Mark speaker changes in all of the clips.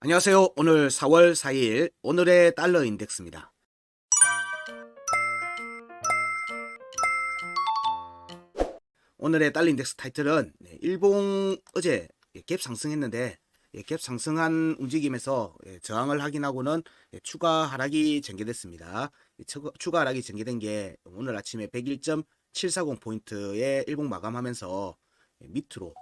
Speaker 1: 안녕하세요. 오늘 4월 4일 오늘의 달러 인덱스입니다. 오늘의 달러 인덱스 타이틀은 일봉 어제 갭 상승했는데 갭 상승한 움직임에서 저항을 확인하고는 추가 하락이 전개됐습니다. 추가 하락이 전개된 게 오늘 아침에 101.740포인트에 일봉 마감하면서 밑으로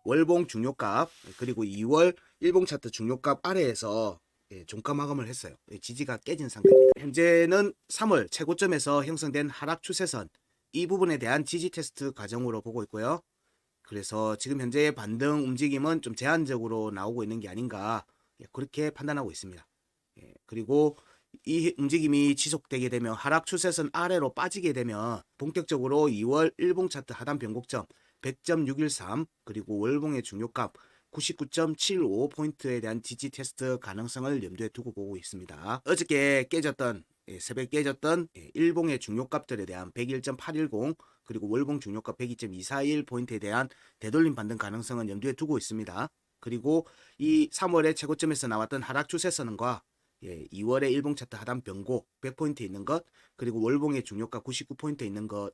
Speaker 1: 월봉 중요값 그리고 2월 일봉 차트 중요값 아래에서 종가 마감을 했어요. 지지가 깨진 상태입니다. 현재는 3월 최고점에서 형성된 하락 추세선 이 부분에 대한 지지 테스트 과정으로 보고 있고요. 그래서 지금 현재의 반등 움직임은 좀 제한적으로 나오고 있는 게 아닌가 그렇게 판단하고 있습니다. 그리고 이 움직임이 지속되게 되면 하락 추세선 아래로 빠지게 되면 본격적으로 2월 일봉 차트 하단 변곡점 100.613 그리고 월봉의 중요값 99.75포인트에 대한 지지 테스트 가능성을 염두에 두고 보고 있습니다. 어저께 깨졌던 새벽 깨졌던 일봉의 중요값들에 대한 101.810 그리고 월봉 중요값 102.241포인트에 대한 되돌림 반등 가능성은 염두에 두고 있습니다. 그리고 이 3월의 최고점에서 나왔던 하락 추세선과 2월의 일봉 차트 하단 변곡 100포인트 있는 것 그리고 월봉의 중요값 99포인트 있는 것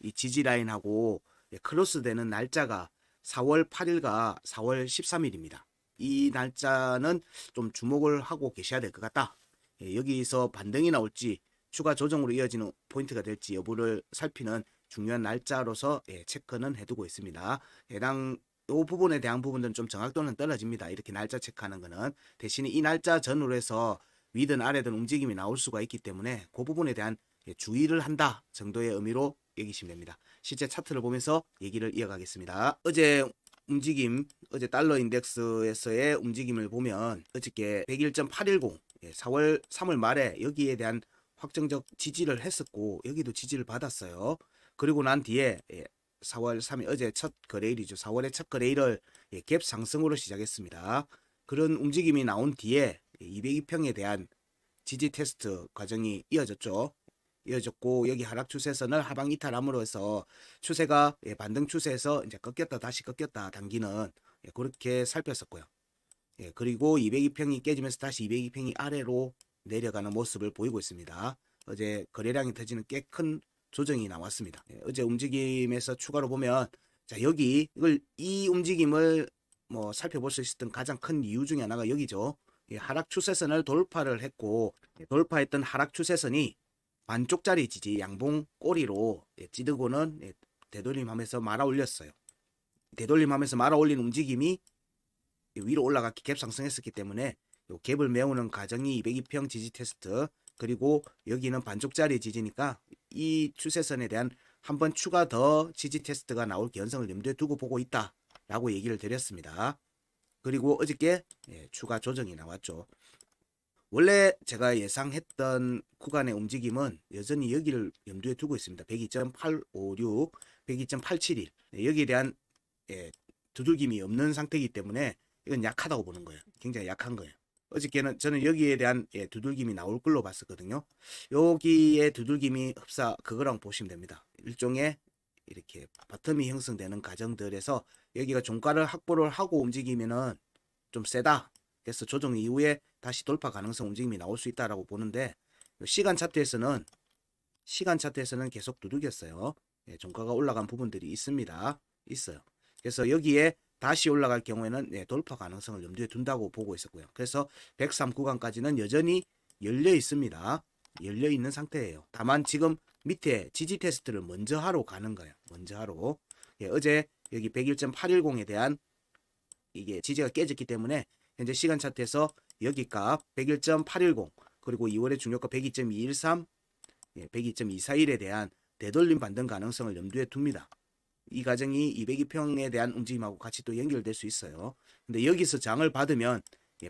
Speaker 1: 이 지지 라인하고 크로스되는 날짜가 4월 8일과 4월 13일입니다. 이 날짜는 좀 주목을 하고 계셔야 될 것 같다. 여기서 반등이 나올지 추가 조정으로 이어지는 포인트가 될지 여부를 살피는 중요한 날짜로서 체크는 해두고 있습니다. 해당 이 부분에 대한 부분들은 좀 정확도는 떨어집니다. 이렇게 날짜 체크하는 거는 대신에 이 날짜 전후로 해서 위든 아래든 움직임이 나올 수가 있기 때문에 그 부분에 대한 주의를 한다 정도의 의미로 여기시면 됩니다. 실제 차트를 보면서 얘기를 이어가겠습니다. 어제 움직임, 어제 달러 인덱스에서의 움직임을 보면 어저께 101.810 4월 3월 말에 여기에 대한 확정적 지지를 했었고 여기도 지지를 받았어요. 그리고 난 뒤에 4월 3일 어제 첫 거래일이죠. 4월의 첫 거래일을 갭 상승으로 시작했습니다. 그런 움직임이 나온 뒤에 202평에 대한 지지 테스트 과정이 이어졌고 여기 하락 추세선을 하방 이탈함으로 해서 추세가 반등 추세에서 이제 꺾였다 다시 꺾였다 당기는 그렇게 살폈었고요. 그리고 202평이 깨지면서 다시 202평이 아래로 내려가는 모습을 보이고 있습니다. 어제 거래량이 터지는 꽤 큰 조정이 나왔습니다. 어제 움직임에서 추가로 보면 자 여기 이 움직임을 뭐 살펴볼 수 있었던 가장 큰 이유 중에 하나가 여기죠. 하락 추세선을 돌파를 했고 돌파했던 하락 추세선이 반쪽짜리 지지 양봉 꼬리로 찌르고는 되돌림하면서 말아 올렸어요. 되돌림하면서 말아 올린 움직임이 위로 올라갔기 갭 상승했었기 때문에 요 갭을 메우는 과정이 202평 지지 테스트 그리고 여기는 반쪽짜리 지지니까 이 추세선에 대한 한 번 추가 더 지지 테스트가 나올 개연성을 염두에 두고 보고 있다 라고 얘기를 드렸습니다. 그리고 어저께 추가 조정이 나왔죠. 원래 제가 예상했던 구간의 움직임은 여전히 여기를 염두에 두고 있습니다. 102.856, 102.871 여기에 대한 두들김이 없는 상태이기 때문에 이건 약하다고 보는 거예요. 굉장히 약한 거예요. 어저께는 저는 여기에 대한 두들김이 나올 걸로 봤었거든요. 여기에 두들김이 흡사 그거랑 보시면 됩니다. 일종의 이렇게 바텀이 형성되는 과정들에서 여기가 종가를 확보를 하고 움직이면은 좀 세다. 그래서 조정 이후에 다시 돌파 가능성 움직임이 나올 수 있다라고 보는데 시간 차트에서는 계속 두들겼어요. 종가가 올라간 부분들이 있어요. 그래서 여기에 다시 올라갈 경우에는 돌파 가능성을 염두에 둔다고 보고 있었고요. 그래서 103 구간까지는 여전히 열려 있습니다. 열려 있는 상태예요. 다만 지금 밑에 지지 테스트를 먼저 하러 가는 거예요. 먼저 하러. 어제 여기 101.810에 대한 이게 지지가 깨졌기 때문에 현재 시간 차트에서 여기 값 101.810 그리고 2월의 중요가 102.213 102.241에 대한 되돌림 반등 가능성을 염두에 둡니다. 이 과정이 202평에 대한 움직임하고 같이 또 연결될 수 있어요. 근데 여기서 장을 받으면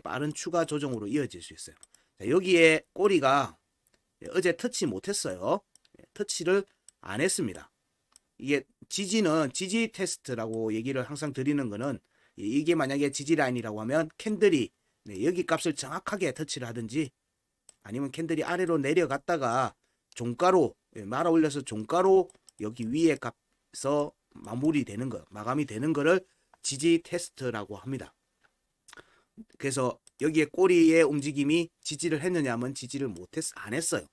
Speaker 1: 빠른 추가 조정으로 이어질 수 있어요. 자, 여기에 꼬리가 어제 터치 못했어요. 터치를 안 했습니다. 이게 지지는 지지 테스트라고 얘기를 항상 드리는 거는 이게 만약에 지지 라인이라고 하면 캔들이 여기 값을 정확하게 터치를 하든지 아니면 캔들이 아래로 내려갔다가 종가로 말아 올려서 종가로 여기 위에 값서 마감이 되는 거를 지지 테스트라고 합니다. 그래서 여기에 꼬리의 움직임이 지지를 했느냐 하면 지지를 안 했어요.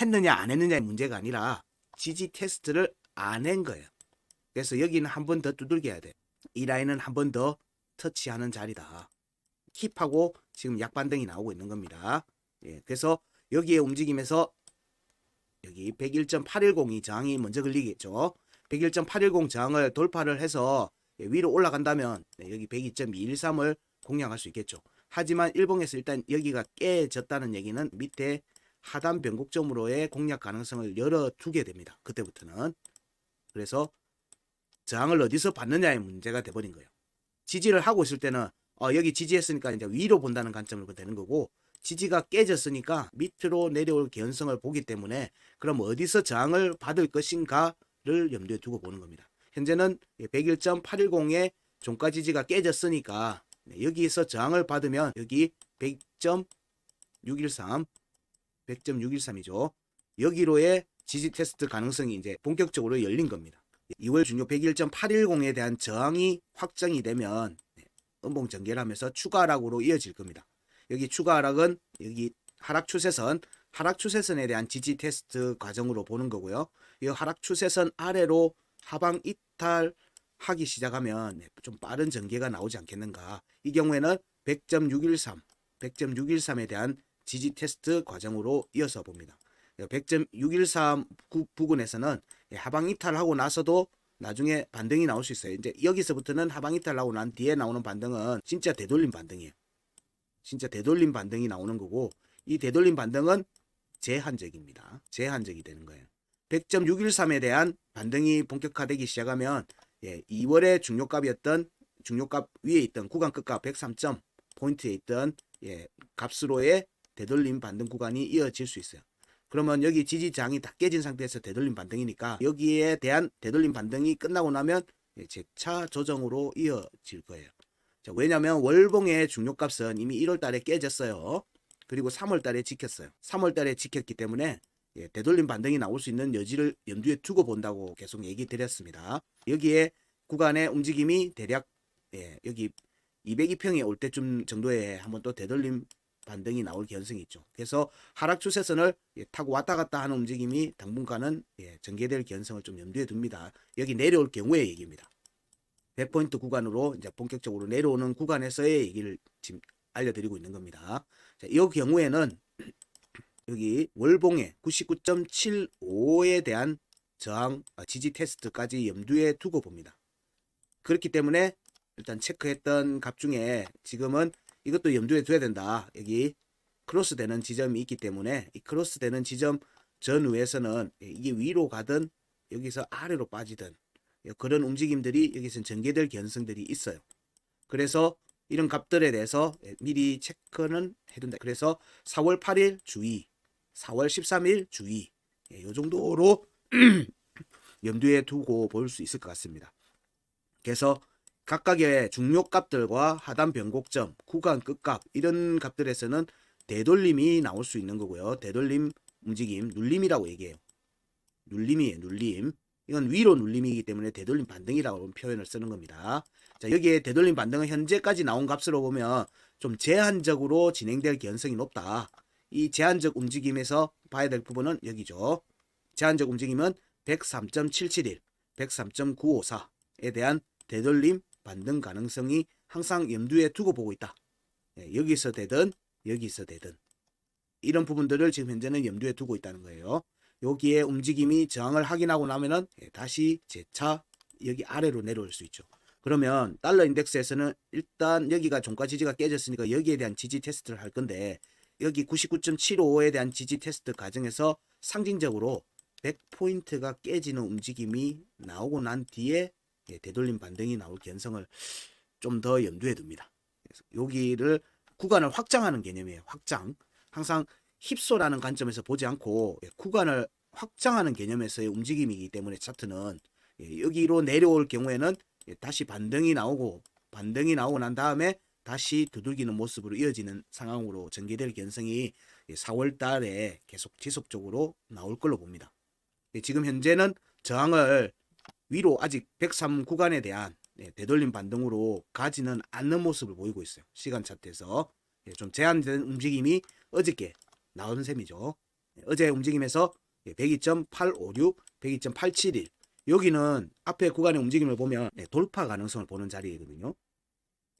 Speaker 1: 했느냐 안 했느냐의 문제가 아니라 지지 테스트를 안 한 거예요. 그래서 여기는 한 번 더 두들겨야 돼. 이 라인은 한 번 더 터치하는 자리다. 킵하고 지금 약반등이 나오고 있는 겁니다. 예, 그래서 여기에 움직임에서 여기 101.810이 저항이 먼저 걸리겠죠. 101.810 저항을 돌파를 해서 위로 올라간다면 여기 102.213을 공략할 수 있겠죠. 하지만 일봉에서 일단 여기가 깨졌다는 얘기는 밑에 하단 변곡점으로의 공략 가능성을 열어두게 됩니다. 그때부터는. 그래서 저항을 어디서 받느냐의 문제가 돼버린 거예요. 지지를 하고 있을 때는 여기 지지했으니까 이제 위로 본다는 관점으로 되는 거고, 지지가 깨졌으니까 밑으로 내려올 개연성을 보기 때문에 그럼 어디서 저항을 받을 것인가를 염두에 두고 보는 겁니다. 현재는 101.810의 종가 지지가 깨졌으니까 여기서 저항을 받으면 여기 100.613 100.613이죠. 여기로의 지지 테스트 가능성이 이제 본격적으로 열린 겁니다. 2월 중요 101.810에 대한 저항이 확정이 되면 음봉 전개를 하면서 추가 하락으로 이어질 겁니다. 여기 추가 하락은 여기 하락 추세선에 대한 지지 테스트 과정으로 보는 거고요. 이 하락 추세선 아래로 하방 이탈하기 시작하면 좀 빠른 전개가 나오지 않겠는가. 이 경우에는 100.613에 대한 지지 테스트 과정으로 이어서 봅니다. 100.613 부근에서는 하방 이탈하고 나서도 나중에 반등이 나올 수 있어요. 이제 여기서부터는 하방 이탈하고 난 뒤에 나오는 반등은 진짜 되돌림 반등이에요. 진짜 되돌림 반등이 나오는 거고, 이 되돌림 반등은 제한적입니다. 제한적이 되는 거예요. 100.613에 대한 반등이 본격화되기 시작하면 2월의 중요값 위에 있던 구간 끝값 103점 포인트에 있던 값으로의 되돌림 반등 구간이 이어질 수 있어요. 그러면 여기 지지장이 다 깨진 상태에서 되돌림 반등이니까 여기에 대한 되돌림 반등이 끝나고 나면 재차 조정으로 이어질 거예요. 자, 왜냐하면 월봉의 중요값은 이미 1월 달에 깨졌어요. 그리고 3월 달에 지켰어요. 3월 달에 지켰기 때문에 되돌림 반등이 나올 수 있는 여지를 염두에 두고 본다고 계속 얘기 드렸습니다. 여기에 구간의 움직임이 대략 여기 202평에 올 때쯤 정도에 한번 또 되돌림 반등이 나올 가능성이 있죠. 그래서 하락 추세선을 타고 왔다 갔다 하는 움직임이 당분간은 전개될 가능성을 좀 염두에 둡니다. 여기 내려올 경우의 얘기입니다. 100포인트 구간으로 이제 본격적으로 내려오는 구간에서의 얘기를 지금 알려드리고 있는 겁니다. 자, 이 경우에는 여기 월봉의 99.75에 대한 저항 지지 테스트까지 염두에 두고 봅니다. 그렇기 때문에 일단 체크했던 값 중에 지금은 이것도 염두에 둬야 된다. 여기 크로스 되는 지점이 있기 때문에 이 크로스 되는 지점 전후에서는 이게 위로 가든 여기서 아래로 빠지든 그런 움직임들이 여기서 전개될 가능성들이 있어요. 그래서 이런 값들에 대해서 미리 체크는 해둔다. 그래서 4월 8일 주의, 4월 13일 주의, 이 정도로 염두에 두고 볼 수 있을 것 같습니다. 그래서 각각의 중요값들과 하단 변곡점, 구간 끝값 이런 값들에서는 되돌림이 나올 수 있는 거고요. 되돌림 움직임, 눌림이라고 얘기해요. 눌림이에요. 눌림. 이건 위로 눌림이기 때문에 되돌림 반등이라고 표현을 쓰는 겁니다. 자, 여기에 되돌림 반등은 현재까지 나온 값으로 보면 좀 제한적으로 진행될 가능성이 높다. 이 제한적 움직임에서 봐야 될 부분은 여기죠. 제한적 움직임은 103.771, 103.954에 대한 되돌림 반등 가능성이 항상 염두에 두고 보고 있다. 여기서 되든 여기서 되든 이런 부분들을 지금 현재는 염두에 두고 있다는 거예요. 여기에 움직임이 저항을 확인하고 나면은 다시 재차 여기 아래로 내려올 수 있죠. 그러면 달러 인덱스에서는 일단 여기가 종가 지지가 깨졌으니까 여기에 대한 지지 테스트를 할 건데, 여기 99.75에 대한 지지 테스트 과정에서 상징적으로 100포인트가 깨지는 움직임이 나오고 난 뒤에 되돌림 반등이 나올 가능성을 좀 더 염두에 둡니다. 그래서 여기를 구간을 확장하는 개념이에요. 확장. 항상 힙소라는 관점에서 보지 않고 구간을 확장하는 개념에서의 움직임이기 때문에 차트는 여기로 내려올 경우에는 다시 반등이 나오고 난 다음에 다시 두들기는 모습으로 이어지는 상황으로 전개될 가능성이 4월 달에 계속 지속적으로 나올 걸로 봅니다. 지금 현재는 저항을 위로 아직 103 구간에 대한 되돌림 반등으로 가지는 않는 모습을 보이고 있어요. 시간 차트에서. 좀 제한된 움직임이 어저께 나온 셈이죠. 어제 움직임에서 102.856, 102.871 여기는 앞에 구간의 움직임을 보면 돌파 가능성을 보는 자리거든요.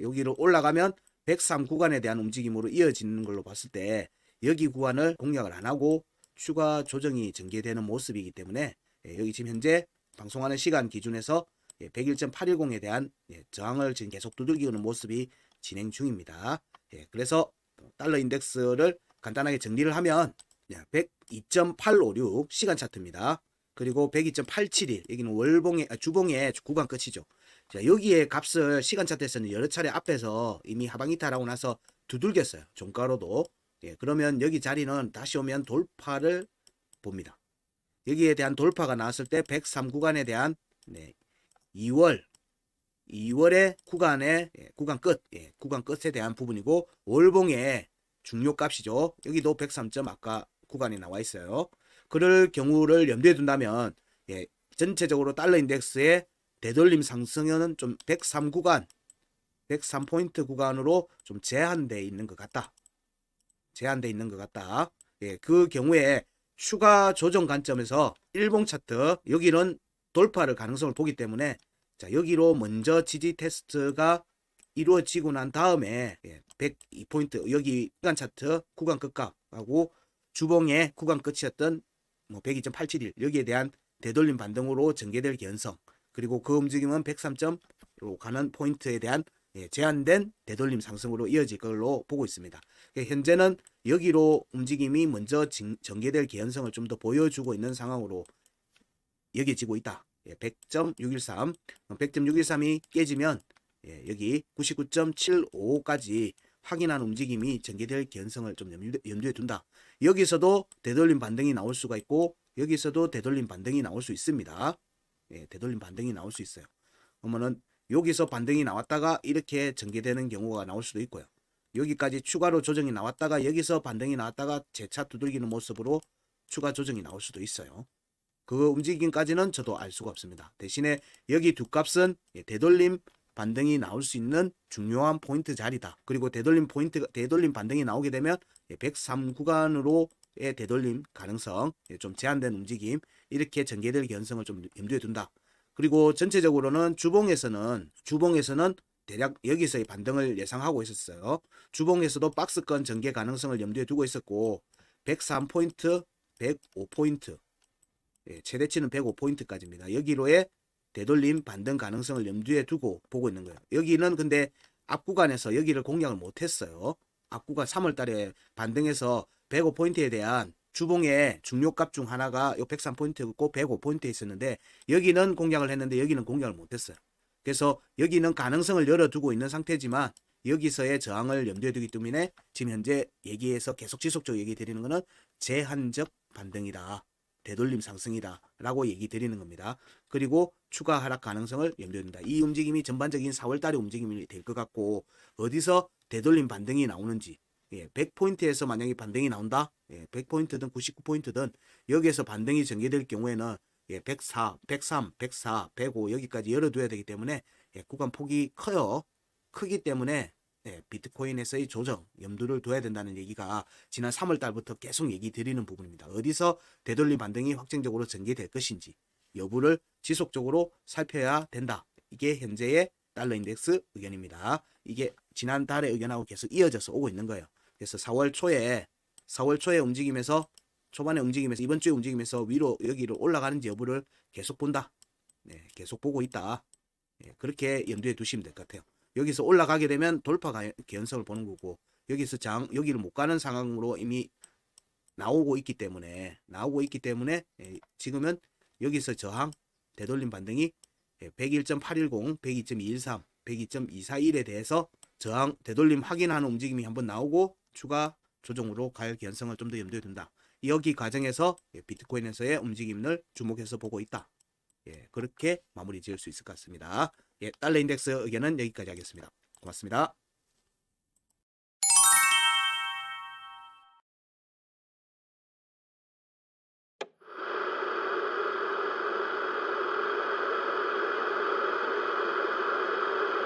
Speaker 1: 여기로 올라가면 103 구간에 대한 움직임으로 이어지는 걸로 봤을 때 여기 구간을 공략을 안 하고 추가 조정이 전개되는 모습이기 때문에 여기 지금 현재 방송하는 시간 기준에서 101.810에 대한 저항을 지금 계속 두들기는 모습이 진행 중입니다. 그래서 달러 인덱스를 간단하게 정리를 하면 102.856 시간 차트입니다. 그리고 102.871 여기는 월봉의 주봉의 구간 끝이죠. 자, 여기에 값을 시간 차트에서는 여러 차례 앞에서 이미 하방 이탈하고 나서 두들겼어요. 종가로도. 그러면 여기 자리는 다시 오면 돌파를 봅니다. 여기에 대한 돌파가 나왔을 때 103 구간에 대한 2월의 구간의 구간 끝에 대한 부분이고 월봉의 중요 값이죠. 여기도 103점 아까 구간에 나와 있어요. 그럴 경우를 염두에 둔다면 전체적으로 달러 인덱스의 되돌림 상승은 좀 103 구간, 103포인트 구간으로 좀 제한되어 있는 것 같다. 그 경우에 추가 조정 관점에서 일봉 차트 여기는 돌파를 가능성을 보기 때문에 자, 여기로 먼저 지지 테스트가 이루어지고 난 다음에 102포인트 여기 시간 차트 구간 끝값하고 주봉의 구간 끝이었던 102.871 여기에 대한 되돌림 반등으로 전개될 개연성 그리고 그 움직임은 103점으로 가는 포인트에 대한 제한된 되돌림 상승으로 이어질 걸로 보고 있습니다. 현재는 여기로 움직임이 먼저 전개될 개연성을 좀 더 보여주고 있는 상황으로 여겨지고 있다. 100.613, 100.613이 깨지면 여기 99.75까지 확인한 움직임이 전개될 개연성을 좀 염두에 둔다. 여기서도 되돌림 반등이 나올 수가 있고 여기서도 되돌림 반등이 나올 수 있습니다. 되돌림 반등이 나올 수 있어요. 그러면은 여기서 반등이 나왔다가 이렇게 전개되는 경우가 나올 수도 있고요. 여기까지 추가로 조정이 나왔다가 여기서 반등이 나왔다가 재차 두들기는 모습으로 추가 조정이 나올 수도 있어요. 그 움직임까지는 저도 알 수가 없습니다. 대신에 여기 두 값은 되돌림 반등이 나올 수 있는 중요한 포인트 자리다. 그리고 되돌림 반등이 나오게 되면 103 구간으로의 되돌림 가능성, 좀 제한된 움직임 이렇게 전개될 개연성을 좀 염두에 둔다. 그리고 전체적으로는 주봉에서는 대략 여기서의 반등을 예상하고 있었어요. 주봉에서도 박스권 전개 가능성을 염두에 두고 있었고 103포인트, 105포인트 최대치는 105포인트까지입니다. 여기로의 되돌림 반등 가능성을 염두에 두고 보고 있는 거예요. 여기는 근데 앞 구간에서 여기를 공략을 못했어요. 앞 구간 3월 달에 반등해서 105포인트에 대한 주봉의 중요값 중 하나가 요 103포인트였고 105포인트에 있었는데 여기는 공략을 했는데 여기는 공략을 못했어요. 그래서 여기는 가능성을 열어두고 있는 상태지만 여기서의 저항을 염두에 두기 때문에 지금 현재 얘기해서 계속 지속적으로 얘기 드리는 것은 제한적 반등이다. 되돌림 상승이다 라고 얘기 드리는 겁니다. 그리고 추가 하락 가능성을 염두에 둔다. 이 움직임이 전반적인 4월달의 움직임이 될 것 같고 어디서 되돌림 반등이 나오는지 100포인트에서 만약에 반등이 나온다 100포인트든 99포인트든 여기에서 반등이 전개될 경우에는 104, 103, 104, 105 여기까지 열어둬야 되기 때문에 구간 폭이 커요. 크기 때문에 비트코인에서의 조정 염두를 둬야 된다는 얘기가 지난 3월 달부터 계속 얘기 드리는 부분입니다. 어디서 되돌림 반등이 확정적으로 전개될 것인지 여부를 지속적으로 살펴야 된다. 이게 현재의 달러 인덱스 의견입니다. 이게 지난달의 의견하고 계속 이어져서 오고 있는 거예요. 그래서 4월 초에 움직임에서 초반에 움직임에서 이번 주에 움직임에서 위로 여기로 올라가는지 여부를 계속 본다. 계속 보고 있다. 그렇게 염두에 두시면 될 것 같아요. 여기서 올라가게 되면 돌파 개연성을 보는 거고 여기서 여기를 못 가는 상황으로 이미 나오고 있기 때문에 지금은 여기서 저항 되돌림 반등이 101.810, 102.213, 102.241에 대해서 저항 되돌림 확인하는 움직임이 한번 나오고 추가 조정으로 갈 개연성을 좀 더 염두에 둔다. 여기 과정에서 비트코인에서의 움직임을 주목해서 보고 있다. 그렇게 마무리 지을 수 있을 것 같습니다. 달러 인덱스 의견은 여기까지 하겠습니다. 고맙습니다.